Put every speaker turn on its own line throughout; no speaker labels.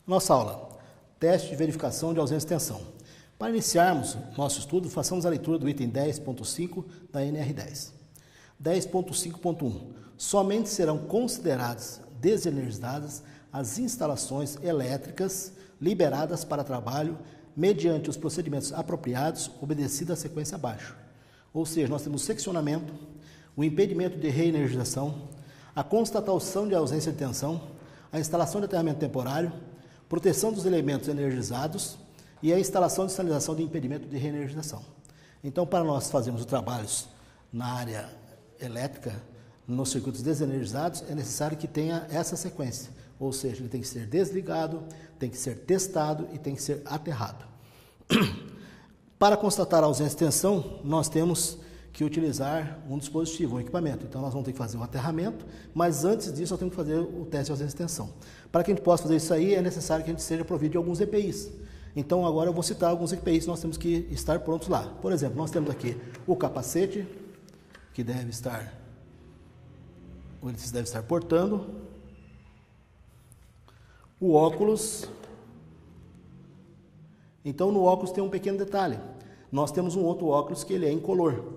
Nossa aula, teste de verificação de ausência de tensão. Para iniciarmos nosso estudo, façamos a leitura do item 10.5 da NR10. 10.5.1. Somente serão consideradas desenergizadas as instalações elétricas liberadas para trabalho mediante os procedimentos apropriados, obedecida a sequência abaixo. Ou seja, nós temos o seccionamento, o impedimento de reenergização, a constatação de ausência de tensão, a instalação de aterramento temporário, proteção dos elementos energizados e a instalação de sinalização de impedimento de reenergização. Então, para nós fazermos os trabalhos na área elétrica, nos circuitos desenergizados, é necessário que tenha essa sequência. Ou seja, ele tem que ser desligado, tem que ser testado e tem que ser aterrado. Para constatar a ausência de tensão, nós temos que utilizar um dispositivo, um equipamento. Então, nós vamos ter que fazer um aterramento, mas antes disso, nós temos que fazer o teste de ausência de tensão. Para que a gente possa fazer isso aí, é necessário que a gente seja provido de alguns EPIs. Então, agora eu vou citar alguns EPIs que nós temos que estar prontos lá. Por exemplo, nós temos aqui o capacete, que deve estar, o eletricista deve estar portando, o óculos. Então, no óculos tem um pequeno detalhe. Nós temos um outro óculos que ele é incolor.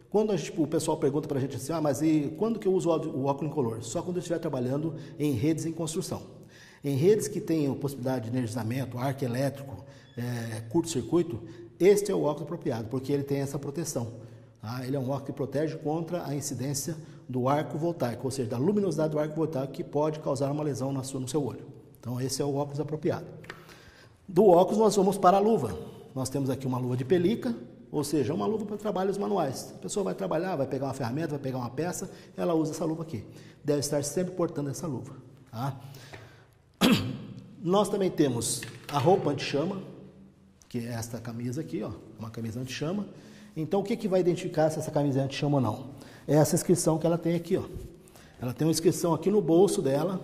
Quando o pessoal pergunta para a gente assim, mas e quando que eu uso o óculos incolor? Só quando eu estiver trabalhando em redes em construção. Em redes que tenham possibilidade de energizamento, arco elétrico, curto-circuito, este é o óculos apropriado, porque ele tem essa proteção. Tá? Ele é um óculos que protege contra a incidência do arco voltaico, ou seja, da luminosidade do arco voltaico que pode causar uma lesão no seu olho. Então, esse é o óculos apropriado. Do óculos, nós vamos para a luva. Nós temos aqui uma luva de pelica, ou seja, uma luva para trabalhos manuais. A pessoa vai trabalhar, vai pegar uma ferramenta, vai pegar uma peça, ela usa essa luva aqui. Deve estar sempre portando essa luva. Tá? Nós também temos a roupa anti-chama, que é esta camisa aqui, ó, uma camisa anti-chama. Então, o que vai identificar se essa camisa é anti-chama ou não? É essa inscrição que ela tem aqui, ó. Ela tem uma inscrição aqui no bolso dela,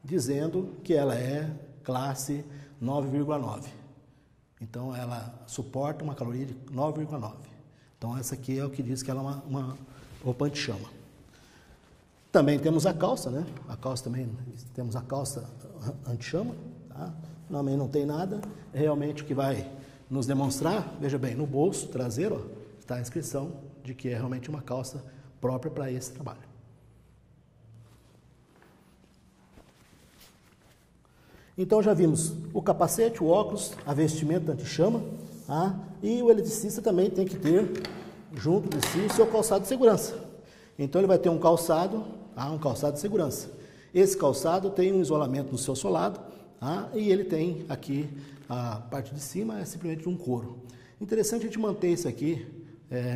dizendo que ela é classe 9,9. Então, ela suporta uma caloria de 9,9. Então, essa aqui é o que diz que ela é uma roupa anti-chama. Também temos a calça, né? A calça também, temos a calça anti-chama, tá? Também não tem nada. Realmente o que vai nos demonstrar, veja bem, no bolso traseiro, ó, está a inscrição de que é realmente uma calça própria para esse trabalho. Então, já vimos o capacete, o óculos, a vestimenta anti-chama, tá? E o eletricista também tem que ter, junto de si, o seu calçado de segurança. Então, ele vai ter um calçado, tá? Um calçado de segurança. Esse calçado tem um isolamento no seu solado, tá? E ele tem aqui, a parte de cima é simplesmente um couro. Interessante a gente manter isso aqui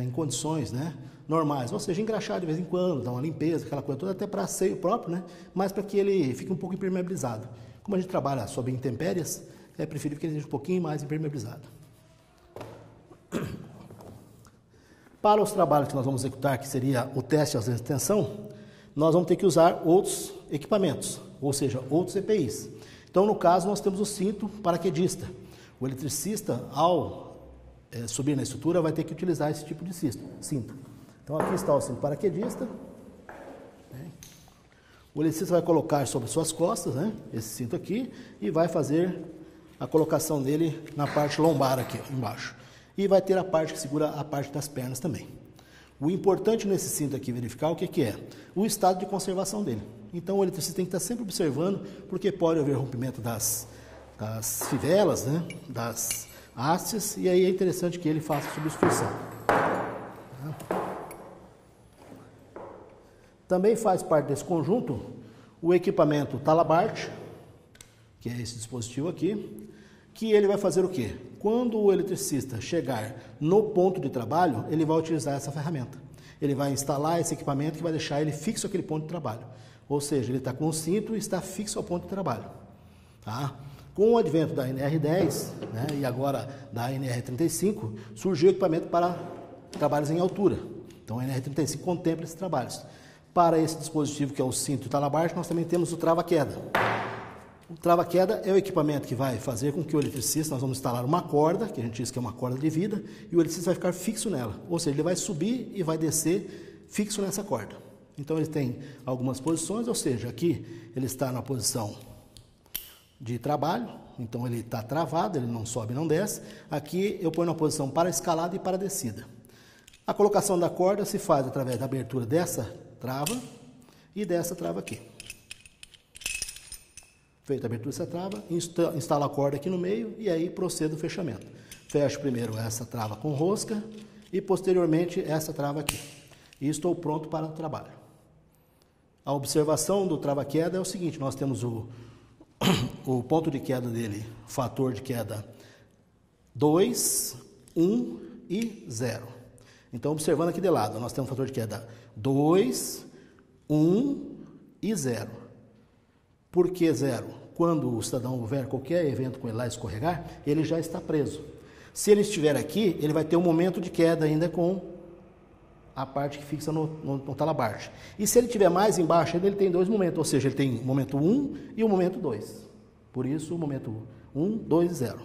em condições, né, normais, ou seja, engraxar de vez em quando, dar uma limpeza, aquela coisa toda, até para asseio próprio, né, mas para que ele fique um pouco impermeabilizado. Como a gente trabalha sob intempéries, é preferível que ele seja um pouquinho mais impermeabilizado. Para os trabalhos que nós vamos executar, que seria o teste de ausência de tensão, nós vamos ter que usar outros equipamentos, ou seja, outros EPIs. Então, no caso, nós temos o cinto paraquedista. O eletricista, ao subir na estrutura, vai ter que utilizar esse tipo de cinto. Então, aqui está o cinto paraquedista. O eletricista vai colocar sobre suas costas, né, esse cinto aqui, e vai fazer a colocação dele na parte lombar aqui, ó, embaixo. E vai ter a parte que segura a parte das pernas também. O importante nesse cinto aqui verificar o que é? O estado de conservação dele. Então, o eletricista tem que estar sempre observando, porque pode haver rompimento das fivelas, né, das hastes, e aí é interessante que ele faça substituição. Também faz parte desse conjunto o equipamento Talabart, que é esse dispositivo aqui, que ele vai fazer o quê? Quando o eletricista chegar no ponto de trabalho, ele vai utilizar essa ferramenta. Ele vai instalar esse equipamento que vai deixar ele fixo àquele ponto de trabalho. Ou seja, ele está com o cinto e está fixo ao ponto de trabalho. Tá? Com o advento da NR10, né, e agora da NR35, surgiu o equipamento para trabalhos em altura. Então, a NR35 contempla esses trabalhos. Para esse dispositivo, que é o cinto Talabart, nós também temos o trava-queda. O trava-queda é o equipamento que vai fazer com que o eletricista, nós vamos instalar uma corda, que a gente diz que é uma corda de vida, e o eletricista vai ficar fixo nela. Ou seja, ele vai subir e vai descer fixo nessa corda. Então, ele tem algumas posições, ou seja, aqui ele está na posição de trabalho, então ele está travado, ele não sobe, não desce. Aqui eu ponho na posição para escalada e para descida. A colocação da corda se faz através da abertura dessa trava e dessa trava aqui. Feita a abertura dessa trava, instalo a corda aqui no meio e aí procedo o fechamento. Fecho primeiro essa trava com rosca e posteriormente essa trava aqui. E estou pronto para o trabalho. A observação do trava-queda é o seguinte, nós temos o ponto de queda dele, fator de queda 2, 1 e 0. Então, observando aqui de lado, nós temos um fator de queda 2, 1 e 0. Por que 0? Quando o cidadão houver qualquer evento com ele lá escorregar, ele já está preso. Se ele estiver aqui, ele vai ter um momento de queda ainda com a parte que fixa no talabarte. E se ele tiver mais embaixo, ele tem dois momentos, ou seja, ele tem o momento 1 e o momento 2. Por isso, o momento 1, 2 e 0.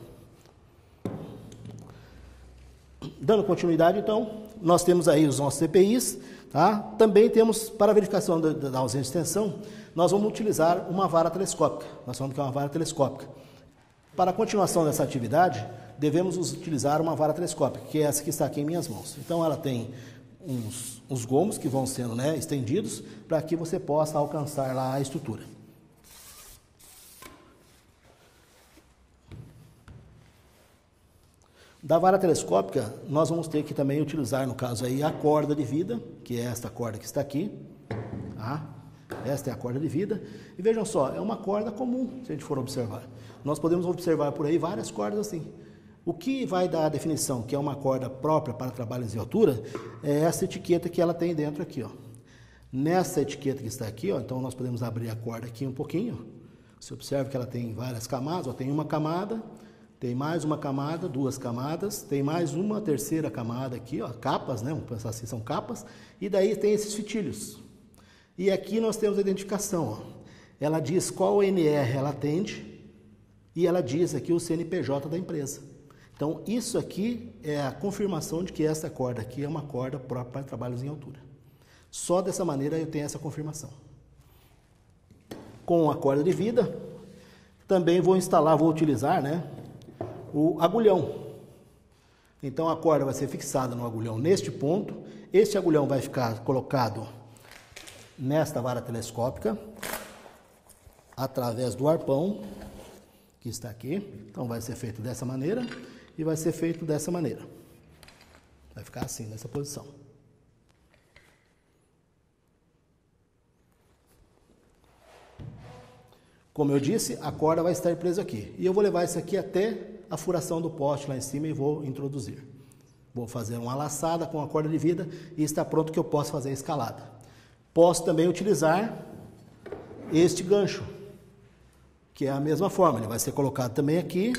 Dando continuidade, então, nós temos aí os nossos EPIs, tá? Também temos, para verificação da ausência de tensão, nós vamos utilizar uma vara telescópica. Nós falamos que é uma vara telescópica. Para a continuação dessa atividade, devemos utilizar uma vara telescópica, que é essa que está aqui em minhas mãos. Então, ela tem uns gomos que vão sendo, né, estendidos para que você possa alcançar lá a estrutura. Da vara telescópica, nós vamos ter que também utilizar, no caso aí, a corda de vida, que é esta corda que está aqui. Tá? Esta é a corda de vida. E vejam só, é uma corda comum, se a gente for observar. Nós podemos observar por aí várias cordas assim. O que vai dar a definição que é uma corda própria para trabalhos em altura é essa etiqueta que ela tem dentro aqui, ó. Nessa etiqueta que está aqui, ó, então nós podemos abrir a corda aqui um pouquinho. Você observa que ela tem várias camadas, ó, tem uma camada, tem mais uma camada, duas camadas, tem mais uma terceira camada aqui, ó, capas, né? Vamos pensar assim, são capas, e daí tem esses fitilhos. E aqui nós temos a identificação, ó. Ela diz qual NR ela atende e ela diz aqui o CNPJ da empresa. Então, isso aqui é a confirmação de que essa corda aqui é uma corda própria para trabalhos em altura. Só dessa maneira eu tenho essa confirmação. Com a corda de vida, também vou utilizar, né, o agulhão. Então, a corda vai ser fixada no agulhão neste ponto. Este agulhão vai ficar colocado nesta vara telescópica, através do arpão, que está aqui. Então, vai ser feito dessa maneira. E vai ser feito dessa maneira. Vai ficar assim, nessa posição. Como eu disse, a corda vai estar presa aqui. E eu vou levar isso aqui até a furação do poste lá em cima e vou introduzir. Vou fazer uma laçada com a corda de vida e está pronto que eu posso fazer a escalada. Posso também utilizar este gancho, que é a mesma forma. Ele vai ser colocado também aqui.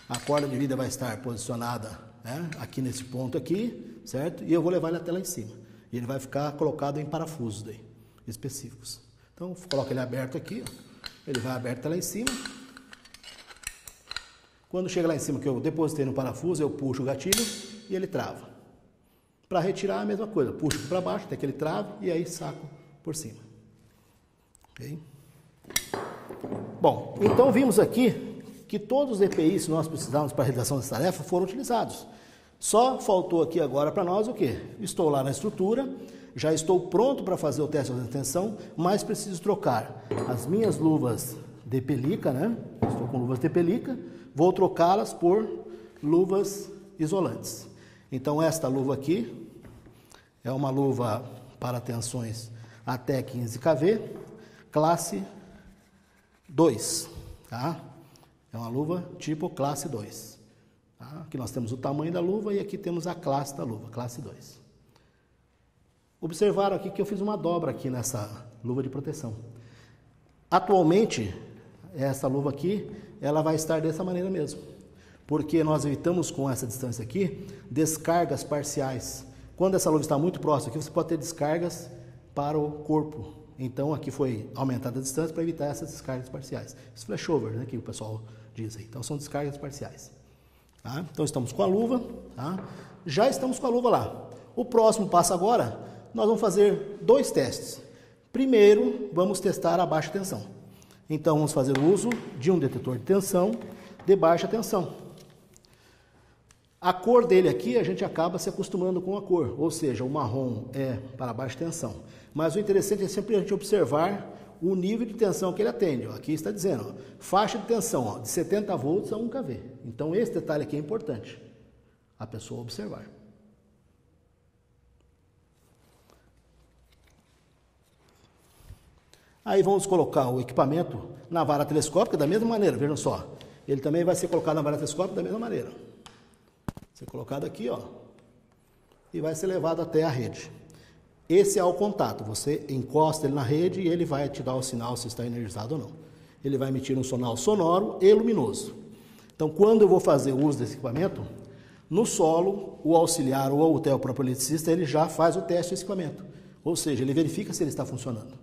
A corda de vida vai estar posicionada, né, aqui nesse ponto aqui, certo? E eu vou levar ele até lá em cima. E ele vai ficar colocado em parafusos daí, específicos. Então, coloco ele aberto aqui, ó. Ele vai aberto até lá em cima. Quando chega lá em cima, que eu depositei no parafuso, eu puxo o gatilho e ele trava. Para retirar, a mesma coisa. Puxo para baixo até que ele trave e aí saco por cima. Ok? Bom, então vimos aqui que todos os EPIs que nós precisávamos para a realização dessa tarefa foram utilizados. Só faltou aqui agora para nós o quê? Estou lá na estrutura, já estou pronto para fazer o teste de tensão, mas preciso trocar as minhas luvas de pelica, né? Estou com luvas de pelica, vou trocá-las por luvas isolantes. Então, esta luva aqui é uma luva para tensões até 15 kV, classe 2, tá? É uma luva tipo classe 2. Tá? Aqui nós temos o tamanho da luva e aqui temos a classe da luva, classe 2. Observaram aqui que eu fiz uma dobra aqui nessa luva de proteção. Atualmente, essa luva aqui, ela vai estar dessa maneira mesmo. Porque nós evitamos com essa distância aqui, descargas parciais. Quando essa luva está muito próxima aqui, você pode ter descargas para o corpo. Então, aqui foi aumentada a distância para evitar essas descargas parciais. Esse flashover, né, que o pessoal diz aí. Então, são descargas parciais. Tá? Então, estamos com a luva. Tá? Já estamos com a luva lá. O próximo passo agora, nós vamos fazer dois testes. Primeiro, vamos testar a baixa tensão. Então, vamos fazer o uso de um detetor de tensão de baixa tensão. A cor dele aqui, a gente acaba se acostumando com a cor, ou seja, o marrom é para baixa tensão. Mas o interessante é sempre a gente observar o nível de tensão que ele atende. Aqui está dizendo, faixa de tensão de 70 volts a 1 kV. Então, esse detalhe aqui é importante, a pessoa observar. Aí vamos colocar o equipamento na vara telescópica da mesma maneira, vejam só. Ele também vai ser colocado na vara telescópica da mesma maneira. Vai ser colocado aqui, ó, e vai ser levado até a rede. Esse é o contato, você encosta ele na rede e ele vai te dar o sinal se está energizado ou não. Ele vai emitir um sinal sonoro e luminoso. Então, quando eu vou fazer o uso desse equipamento, no solo, o auxiliar ou até o próprio eletricista, ele já faz o teste desse equipamento. Ou seja, ele verifica se ele está funcionando.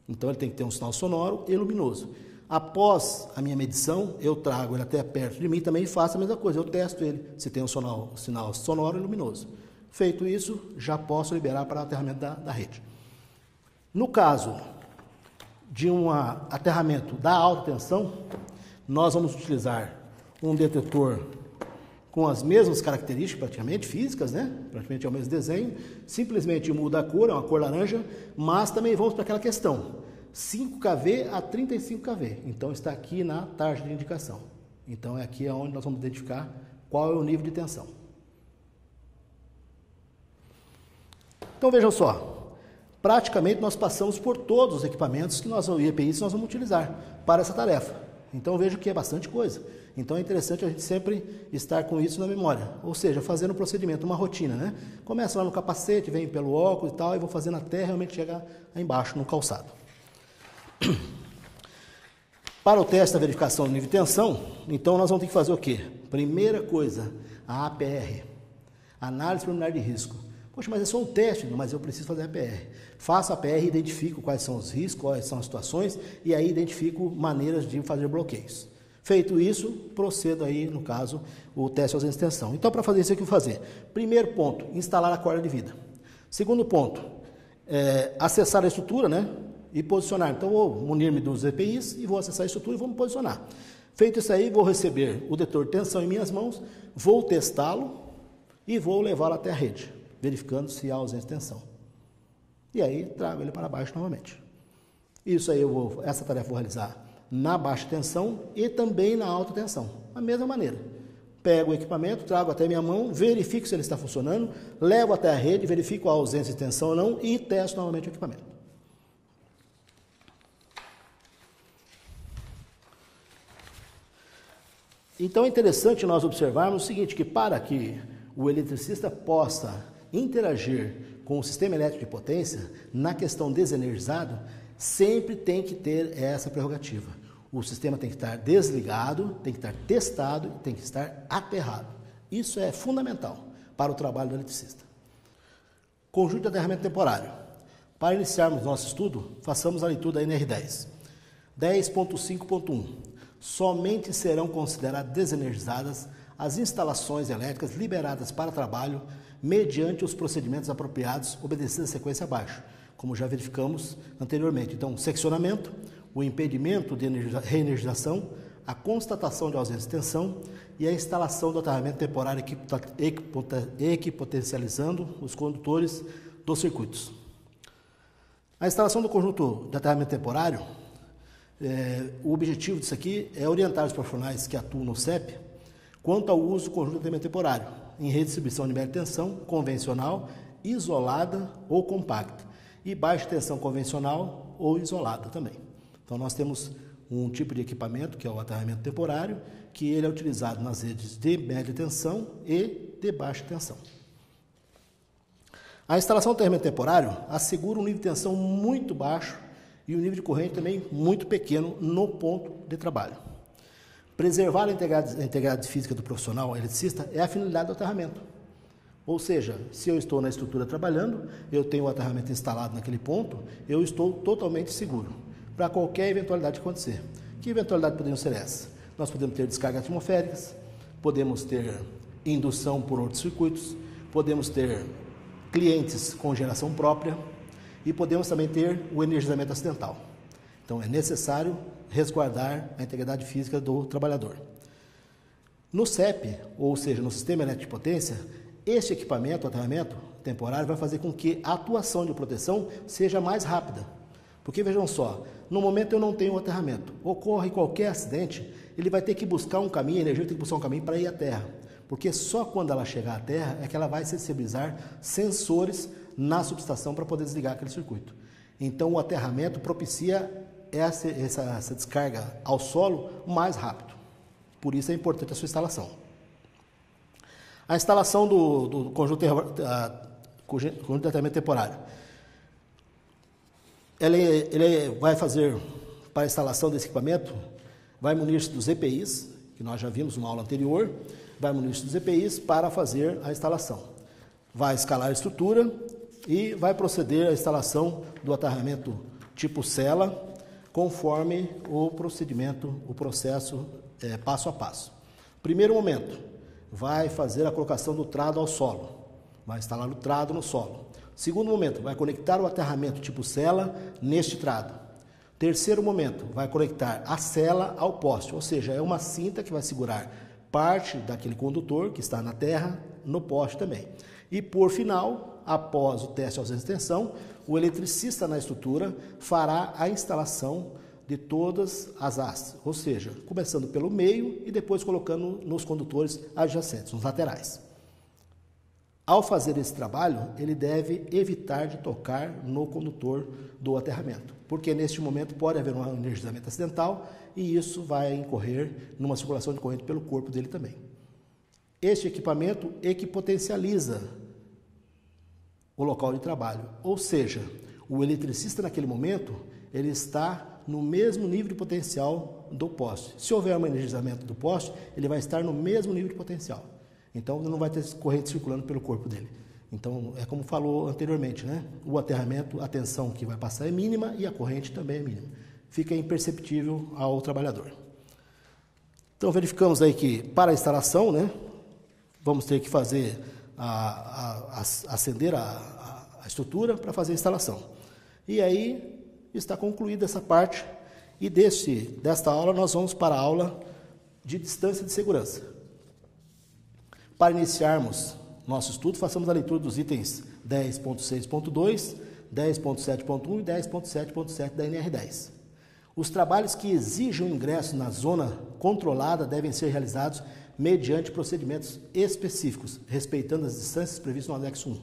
Então, ele tem que ter um sinal sonoro e luminoso. Após a minha medição, eu trago ele até perto de mim e também faço a mesma coisa. Eu testo ele, se tem um sinal sonoro e luminoso. Feito isso, já posso liberar para o aterramento da rede. No caso de um aterramento da alta tensão, nós vamos utilizar um detetor com as mesmas características, praticamente, físicas, né? Praticamente é o mesmo desenho, simplesmente muda a cor, é uma cor laranja, mas também vamos para aquela questão, 5 kV a 35 kV, então está aqui na tarja de indicação. Então é aqui onde nós vamos identificar qual é o nível de tensão. Então vejam só, praticamente nós passamos por todos os equipamentos que nós, EPIs, nós vamos utilizar para essa tarefa. Então vejo que é bastante coisa. Então é interessante a gente sempre estar com isso na memória, ou seja, fazendo um procedimento, uma rotina, né? Começa lá no capacete, vem pelo óculos e tal, e vou fazendo até realmente chegar aí embaixo no calçado. Para o teste da verificação do nível de tensão, então nós vamos ter que fazer o quê? Primeira coisa, a APR, análise preliminar de risco. Poxa, mas é só um teste, mas eu preciso fazer a APR. Faço a APR, identifico quais são os riscos, quais são as situações, e aí identifico maneiras de fazer bloqueios. Feito isso, procedo aí, no caso, o teste de ausência de tensão. Então, para fazer isso, o que eu vou fazer? Primeiro ponto, instalar a corda de vida. Segundo ponto, acessar a estrutura, né? E posicionar. Então, vou munir-me dos EPIs e vou acessar a estrutura e vou me posicionar. Feito isso aí, vou receber o detetor de tensão em minhas mãos, vou testá-lo e vou levá-lo até a rede, verificando se há ausência de tensão. E aí, trago ele para baixo novamente. Isso aí, essa tarefa eu vou realizar na baixa tensão e também na alta tensão. Da mesma maneira. Pego o equipamento, trago até minha mão, verifico se ele está funcionando, levo até a rede, verifico a ausência de tensão ou não e testo novamente o equipamento. Então é interessante nós observarmos o seguinte, que para que o eletricista possa interagir com o sistema elétrico de potência, na questão desenergizado, sempre tem que ter essa prerrogativa. O sistema tem que estar desligado, tem que estar testado e tem que estar aterrado. Isso é fundamental para o trabalho do eletricista. Conjunto de aterramento temporário. Para iniciarmos nosso estudo, façamos a leitura da NR10. 10.5.1. Somente serão consideradas desenergizadas as instalações elétricas liberadas para trabalho mediante os procedimentos apropriados, obedecendo a sequência abaixo, como já verificamos anteriormente. Então, seccionamento, o impedimento de reenergização, a constatação de ausência de tensão e a instalação do aterramento temporário equipotencializando os condutores dos circuitos. A instalação do conjunto de aterramento temporário, o objetivo disso aqui é orientar os profissionais que atuam no CEP quanto ao uso do conjunto de aterramento temporário em redistribuição de média tensão convencional, isolada ou compacta, e baixa tensão convencional ou isolada também. Então, nós temos um tipo de equipamento, que é o aterramento temporário, que ele é utilizado nas redes de média tensão e de baixa tensão. A instalação do aterramento temporário assegura um nível de tensão muito baixo e um nível de corrente também muito pequeno no ponto de trabalho. Preservar a integridade física do profissional eletricista é a finalidade do aterramento. Ou seja, se eu estou na estrutura trabalhando, eu tenho o aterramento instalado naquele ponto, eu estou totalmente seguro para qualquer eventualidade que acontecer. Que eventualidade podemos ser essa? Nós podemos ter descargas atmosféricas, podemos ter indução por outros circuitos, podemos ter clientes com geração própria e podemos também ter o energizamento acidental. Então, é necessário resguardar a integridade física do trabalhador. No CEP, ou seja, no Sistema Elétrico de Potência, este equipamento, o aterramento temporário, vai fazer com que a atuação de proteção seja mais rápida. Porque, vejam só, no momento eu não tenho um aterramento, ocorre qualquer acidente, ele vai ter que buscar um caminho, a energia vai ter que buscar um caminho para ir à terra. Porque só quando ela chegar à terra é que ela vai sensibilizar sensores na subestação para poder desligar aquele circuito. Então, o aterramento propicia essa descarga ao solo mais rápido. Por isso é importante a sua instalação. A instalação do conjunto de aterramento temporário. Ele vai fazer, para a instalação desse equipamento, vai munir-se dos EPIs, que nós já vimos numa aula anterior, vai munir-se dos EPIs para fazer a instalação. Vai escalar a estrutura e vai proceder à instalação do aterramento tipo cela, conforme o procedimento, o processo passo a passo. Primeiro momento, vai fazer a colocação do trado ao solo, vai instalar o trado no solo. Segundo momento, vai conectar o aterramento tipo cela neste trado. Terceiro momento, vai conectar a cela ao poste, ou seja, é uma cinta que vai segurar parte daquele condutor que está na terra no poste também. E por final, após o teste de ausência de tensão, o eletricista na estrutura fará a instalação de todas as hastes, ou seja, começando pelo meio e depois colocando nos condutores adjacentes, nos laterais. Ao fazer esse trabalho, ele deve evitar de tocar no condutor do aterramento, porque neste momento pode haver um energizamento acidental e isso vai incorrer numa circulação de corrente pelo corpo dele também. Este equipamento equipotencializa o local de trabalho, ou seja, o eletricista naquele momento, ele está no mesmo nível de potencial do poste. Se houver um energizamento do poste, ele vai estar no mesmo nível de potencial. Então, não vai ter corrente circulando pelo corpo dele. Então, é como falou anteriormente, né? O aterramento, a tensão que vai passar é mínima e a corrente também é mínima. Fica imperceptível ao trabalhador. Então, verificamos aí que para a instalação, né? Vamos ter que fazer acender a estrutura para fazer a instalação. E aí está concluída essa parte. E desta aula nós vamos para a aula de distância de segurança. Para iniciarmos nosso estudo, façamos a leitura dos itens 10.6.2, 10.7.1 e 10.7.7 da NR10. Os trabalhos que exijam ingresso na zona controlada devem ser realizados mediante procedimentos específicos, respeitando as distâncias previstas no anexo 1.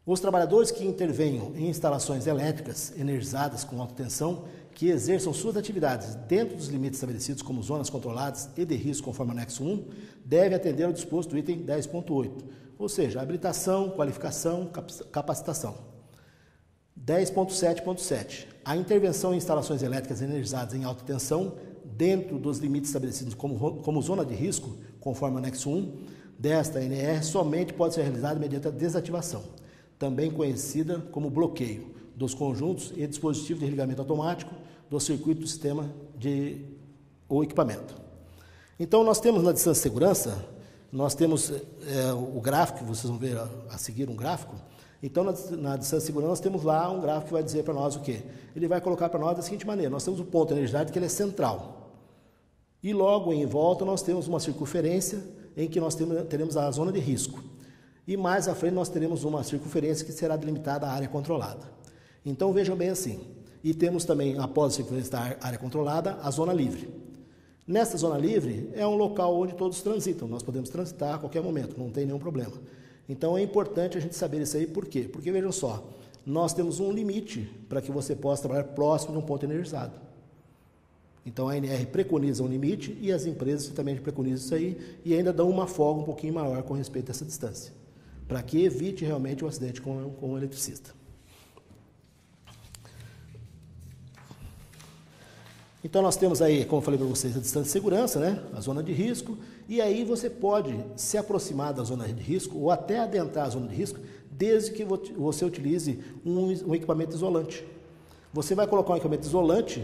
Os trabalhadores que intervenham em instalações elétricas energizadas com alta tensão, que exerçam suas atividades dentro dos limites estabelecidos como zonas controladas e de risco conforme anexo 1, devem atender ao disposto do item 10.8, ou seja, habilitação, qualificação, capacitação. 10.7.7. A intervenção em instalações elétricas energizadas em alta tensão, dentro dos limites estabelecidos como zona de risco, conforme anexo 1, desta NR, somente pode ser realizada mediante a desativação, também conhecida como bloqueio, dos conjuntos e dispositivos de desligamento automático do circuito do sistema ou equipamento. Então, nós temos na distância de segurança, nós temos o gráfico, vocês vão ver a seguir um gráfico. Então, na distância de segurança, nós temos lá um gráfico que vai dizer para nós o quê? Ele vai colocar para nós da seguinte maneira: nós temos o ponto energizado, que ele é central. E logo em volta nós temos uma circunferência em que nós teremos a zona de risco. E mais à frente nós teremos uma circunferência que será delimitada a área controlada. Então vejam bem assim. E temos também, após a circunferência da área controlada, a zona livre. Nesta zona livre é um local onde todos transitam. Nós podemos transitar a qualquer momento, não tem nenhum problema. Então é importante a gente saber isso aí, por quê? Porque vejam só, nós temos um limite para que você possa trabalhar próximo de um ponto energizado. Então a ANR preconiza um limite e as empresas também preconizam isso aí e ainda dão uma folga um pouquinho maior com respeito a essa distância, para que evite realmente um acidente com o eletricista. Então nós temos aí, como eu falei para vocês, a distância de segurança, né? A zona de risco, e aí você pode se aproximar da zona de risco ou até adentrar a zona de risco, desde que você utilize um equipamento isolante. Você vai colocar um equipamento isolante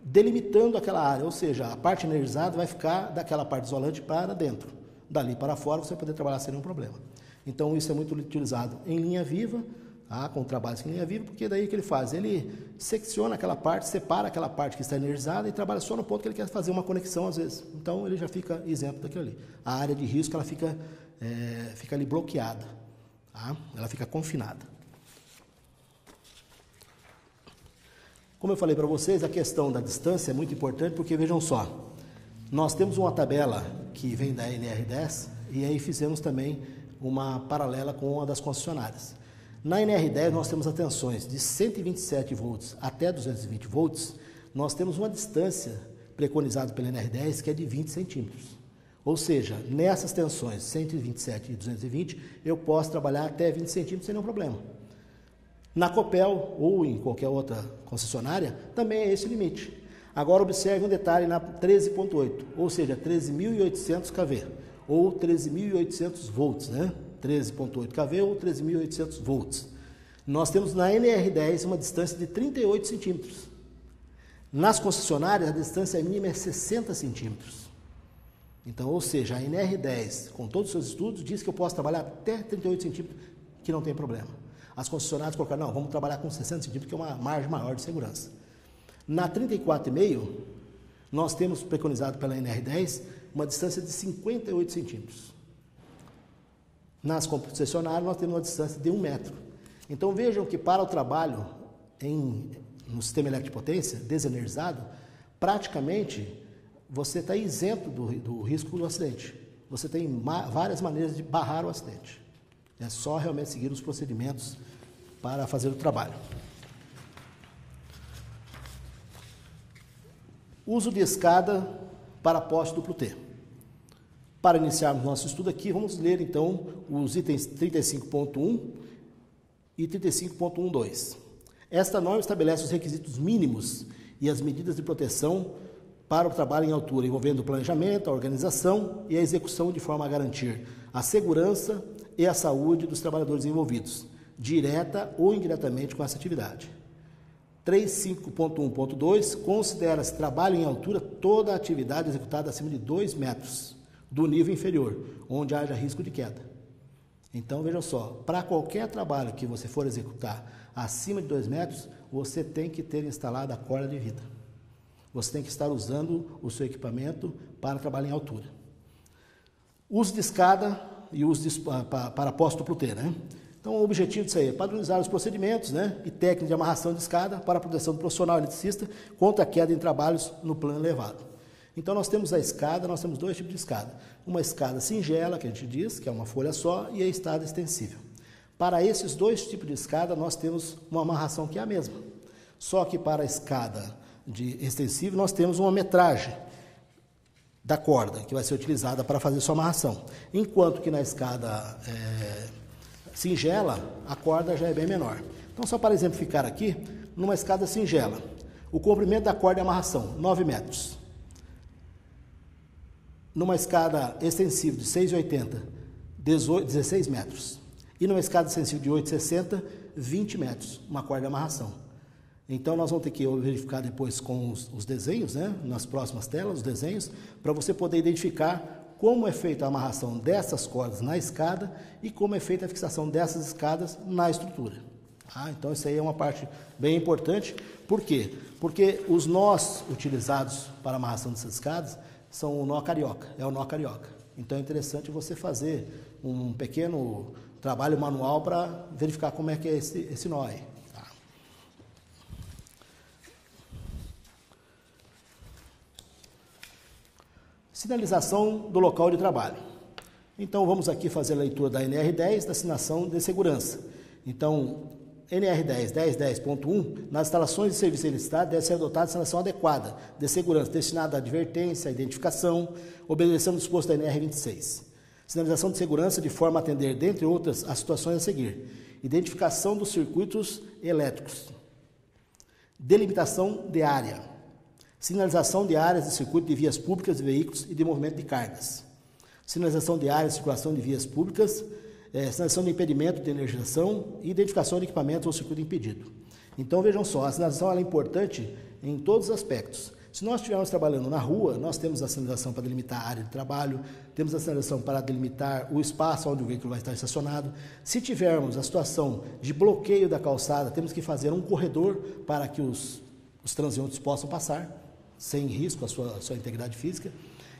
delimitando aquela área, ou seja, a parte energizada vai ficar daquela parte isolante para dentro. Dali para fora você vai poder trabalhar sem nenhum problema. Então isso é muito utilizado em linha viva, com trabalhos em linha viva, porque daí o que ele faz? Ele secciona aquela parte, separa aquela parte que está energizada e trabalha só no ponto que ele quer fazer uma conexão às vezes. Então ele já fica isento daquilo ali. A área de risco ela fica ali bloqueada, tá? Ela fica confinada. Como eu falei para vocês, a questão da distância é muito importante, porque vejam só, nós temos uma tabela que vem da NR10 e aí fizemos também uma paralela com uma das concessionárias. Na NR10 nós temos as tensões de 127 volts até 220 volts, nós temos uma distância preconizada pela NR10 que é de 20 centímetros. Ou seja, nessas tensões 127 e 220, eu posso trabalhar até 20 centímetros sem nenhum problema. Na Copel ou em qualquer outra concessionária, também é esse o limite. Agora observe um detalhe na 13.8, ou seja, 13.800 kV, ou 13.800 volts, né? 13.8 kV ou 13.800 volts. Nós temos na NR10 uma distância de 38 centímetros. Nas concessionárias, a distância mínima é 60 centímetros. Então, ou seja, a NR10, com todos os seus estudos, diz que eu posso trabalhar até 38 centímetros, que não tem problema. As concessionárias colocaram, não, vamos trabalhar com 60 centímetros, que é uma margem maior de segurança. Na 34,5, nós temos preconizado pela NR10 uma distância de 58 centímetros. Nas concessionárias, nós temos uma distância de 1 metro. Então, vejam que para o trabalho no sistema elétrico de potência, desenergizado, praticamente você está isento do risco do acidente. Você tem várias maneiras de barrar o acidente. É só realmente seguir os procedimentos para fazer o trabalho. Uso de escada para poste duplo T. Para iniciarmos nosso estudo aqui, vamos ler então os itens 35.1 e 35.12. Esta norma estabelece os requisitos mínimos e as medidas de proteção para o trabalho em altura, envolvendo o planejamento, a organização e a execução de forma a garantir a segurança e a saúde dos trabalhadores envolvidos, direta ou indiretamente com essa atividade. 35.1.2 considera-se trabalho em altura toda a atividade executada acima de 2 metros do nível inferior, onde haja risco de queda. Então, vejam só, para qualquer trabalho que você for executar acima de 2 metros, você tem que ter instalado a corda de vida. Você tem que estar usando o seu equipamento para trabalhar em altura. Uso de escada e uso para poste duplo T, né? Então, o objetivo disso aí é padronizar os procedimentos, né, e técnicas de amarração de escada para a proteção do profissional eletricista contra a queda em trabalhos no plano elevado. Então, nós temos a escada, nós temos 2 tipos de escada. Uma escada singela, que a gente diz, que é uma folha só, e a escada extensível. Para esses 2 tipos de escada, nós temos uma amarração que é a mesma. Só que para a escada extensível, nós temos uma metragem da corda, que vai ser utilizada para fazer sua amarração. Enquanto que na escada singela, a corda já é bem menor. Então, só para exemplificar aqui, numa escada singela, o comprimento da corda de amarração, 9 metros. Numa escada extensível de 6,80, 16 metros. E numa escada extensível de 8,60, 20 metros, uma corda de amarração. Então, nós vamos ter que verificar depois com os desenhos, né, nas próximas telas, os desenhos, para você poder identificar como é feita a amarração dessas cordas na escada e como é feita a fixação dessas escadas na estrutura. Então, isso aí é uma parte bem importante. Por quê? Porque os nós utilizados para a amarração dessas escadas são o nó carioca, é o nó carioca. Então, é interessante você fazer um pequeno trabalho manual para verificar como é que é esse nó aí. Sinalização do local de trabalho. Então, vamos aqui fazer a leitura da NR10, da assinação de segurança. Então, NR10, 10.10.1, nas instalações de serviço elicitado deve ser adotada a sinalização adequada de segurança, destinada à advertência, à identificação, obedecendo o disposto da NR26. Sinalização de segurança de forma a atender, dentre outras, as situações a seguir. Identificação dos circuitos elétricos. Delimitação de área. Sinalização de áreas de circuito de vias públicas de veículos e de movimento de cargas. Sinalização de áreas de circulação de vias públicas, sinalização de impedimento de energização e identificação de equipamentos ou circuito impedido. Então, vejam só, a sinalização ela é importante em todos os aspectos. Se nós estivermos trabalhando na rua, nós temos a sinalização para delimitar a área de trabalho, temos a sinalização para delimitar o espaço onde o veículo vai estar estacionado. Se tivermos a situação de bloqueio da calçada, temos que fazer um corredor para que os transeuntes possam passar, sem risco à sua integridade física.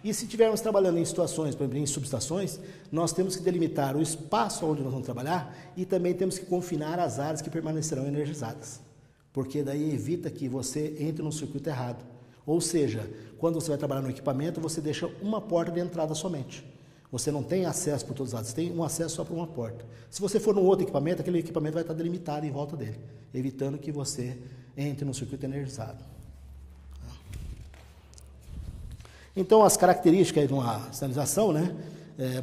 E se estivermos trabalhando em situações, por exemplo, em subestações, nós temos que delimitar o espaço onde nós vamos trabalhar e também temos que confinar as áreas que permanecerão energizadas, porque daí evita que você entre no circuito errado. Ou seja, quando você vai trabalhar no equipamento, você deixa uma porta de entrada somente. Você não tem acesso por todos os lados, você tem um acesso só por uma porta. Se você for num outro equipamento, aquele equipamento vai estar delimitado em volta dele, evitando que você entre no circuito energizado. Então, as características de uma sinalização, né?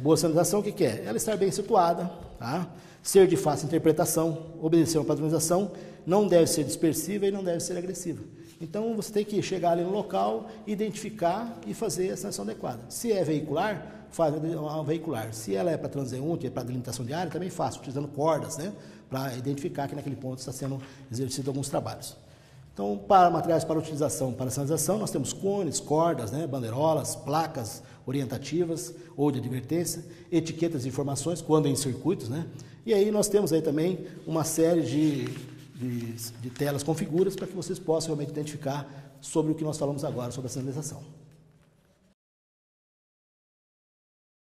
Boa sinalização, o que é? Ela estar bem situada, tá? Ser de fácil interpretação, obedecer a uma padronização, não deve ser dispersiva e não deve ser agressiva. Então, você tem que chegar ali no local, identificar e fazer a sinalização adequada. Se é veicular, faz uma veicular. Se ela é para transeunte, para delimitação de área, também faz, utilizando cordas, né? Para identificar que naquele ponto está sendo exercido alguns trabalhos. Então, para materiais para utilização para sinalização, nós temos cones, cordas, né, bandeirolas, placas orientativas ou de advertência, etiquetas de informações, quando em circuitos, né? E aí nós temos aí também uma série de telas com figuras para que vocês possam realmente identificar sobre o que nós falamos agora, sobre a sinalização.